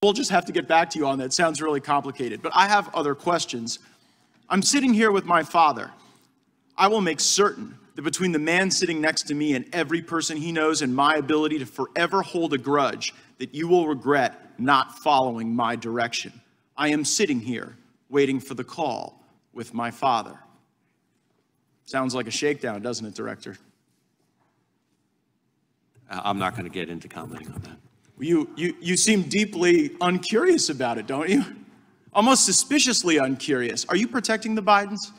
We'll just have to get back to you on that. It sounds really complicated, but I have other questions. I'm sitting here with my father. I will make certain that between the man sitting next to me and every person he knows and my ability to forever hold a grudge, that you will regret not following my direction. I am sitting here waiting for the call with my father. Sounds like a shakedown, doesn't it, Director? I'm not going to get into commenting on that. You seem deeply uncurious about it, don't you? Almost suspiciously uncurious. Are you protecting the Bidens?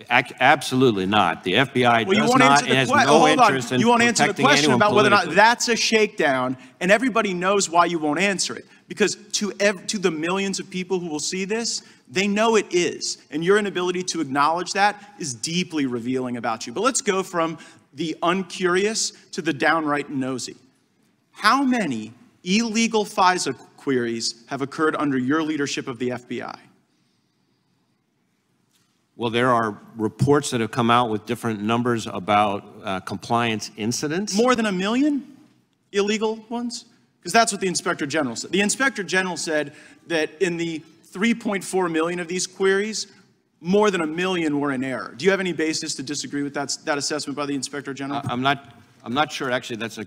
Absolutely not. The FBI does not and has no interest in protecting anyone politically. You won't answer the question about whether or not that's a shakedown, and everybody knows why you won't answer it. Because to the millions of people who will see this, they know it is. And your inability to acknowledge that is deeply revealing about you. But let's go from the uncurious to the downright nosy. How many illegal FISA queries have occurred under your leadership of the FBI? Well, there are reports that have come out with different numbers about compliance incidents. More than 1 million illegal ones? Because that's what the Inspector General said. The Inspector General said that in the 3.4 million of these queries, more than 1 million were in error. Do you have any basis to disagree with that assessment by the Inspector General? I'm not sure actually that's a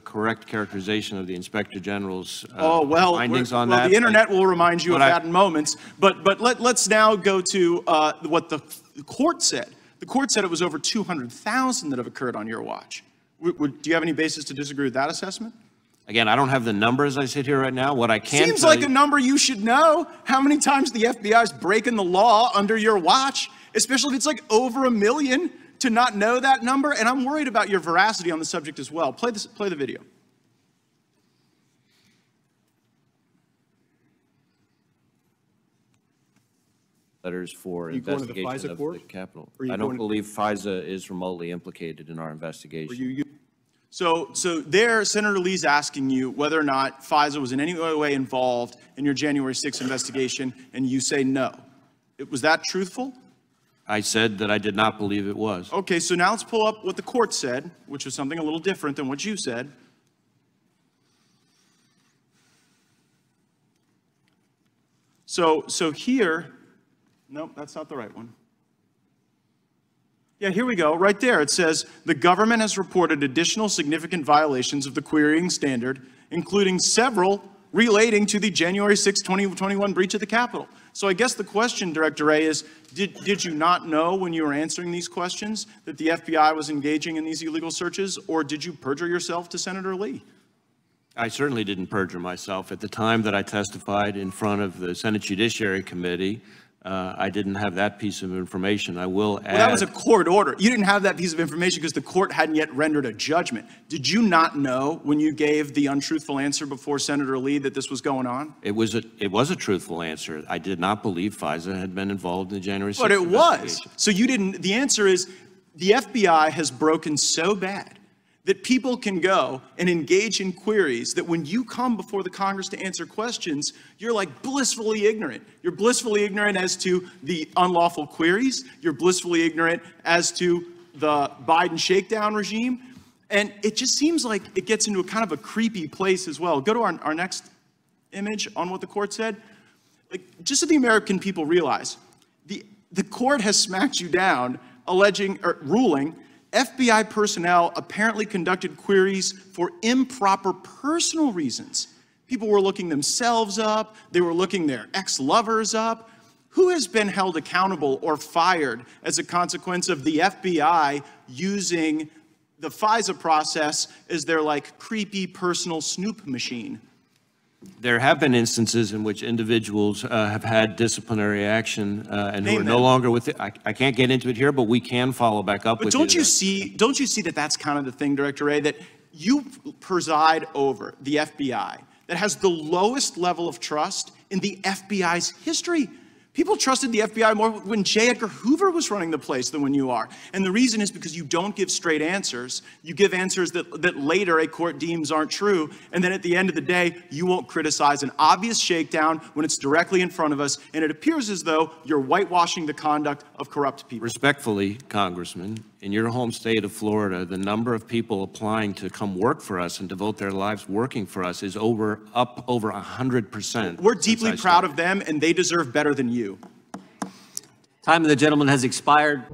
correct characterization of the Inspector General's findings on that. The internet will remind you of that in moments. But let's now go to what the court said. The court said it was over 200,000 that have occurred on your watch. Do you have any basis to disagree with that assessment? Again, I don't have the number as I sit here right now. What I can Seems like a number you should know. How many times the FBI is breaking the law under your watch, especially if it's like over 1 million, to not know that number? And I'm worried about your veracity on the subject as well. Play the video. Letters for investigation of the Capitol. I don't believe FISA is remotely implicated in our investigation. So there, Senator Lee's asking you whether or not FISA was in any way involved in your January 6th investigation, and you say no. Was that truthful? I said that I did not believe it was. Okay, so now let's pull up what the court said, which was something a little different than what you said. So here, nope, that's not the right one. Yeah, here we go. Right there, it says, the government has reported additional significant violations of the querying standard, including several relating to the January 6, 2021 breach of the Capitol. So I guess the question, Director Wray, is did you not know when you were answering these questions that the FBI was engaging in these illegal searches, or did you perjure yourself to Senator Lee? I certainly didn't perjure myself. At the time that I testified in front of the Senate Judiciary Committee, I didn't have that piece of information. I will add... Well, that was a court order. You didn't have that piece of information because the court hadn't yet rendered a judgment. Did you not know when you gave the untruthful answer before Senator Lee that this was going on? It was a truthful answer. I did not believe FISA had been involved in the January 6th But it was. So you didn't... The answer is the FBI has broken so bad that people can go and engage in queries that when you come before the Congress to answer questions, you're like blissfully ignorant. You're blissfully ignorant as to the unlawful queries. You're blissfully ignorant as to the Biden shakedown regime. And it just seems like it gets into a kind of a creepy place as well. Go to our next image on what the court said. Like, just so the American people realize, the court has smacked you down ruling FBI personnel apparently conducted queries for improper personal reasons. People were looking themselves up. They were looking their ex-lovers up. Who has been held accountable or fired as a consequence of the FBI using the FISA process as their like creepy personal snoop machine? There have been instances in which individuals have had disciplinary action and who are no longer with it. I can't get into it here, but we can follow back up with it. Don't you see that that's kind of the thing, Director Wray, that you preside over the FBI that has the lowest level of trust in the FBI's history? People trusted the FBI more when J. Edgar Hoover was running the place than when you are. And the reason is because you don't give straight answers. You give answers that later a court deems aren't true. And then at the end of the day, you won't criticize an obvious shakedown when it's directly in front of us. And it appears as though you're whitewashing the conduct of corrupt people. Respectfully, Congressman, in your home state of Florida, the number of people applying to come work for us and devote their lives working for us is up over 100%. We're deeply proud of them, and they deserve better than you. Time of the gentleman has expired.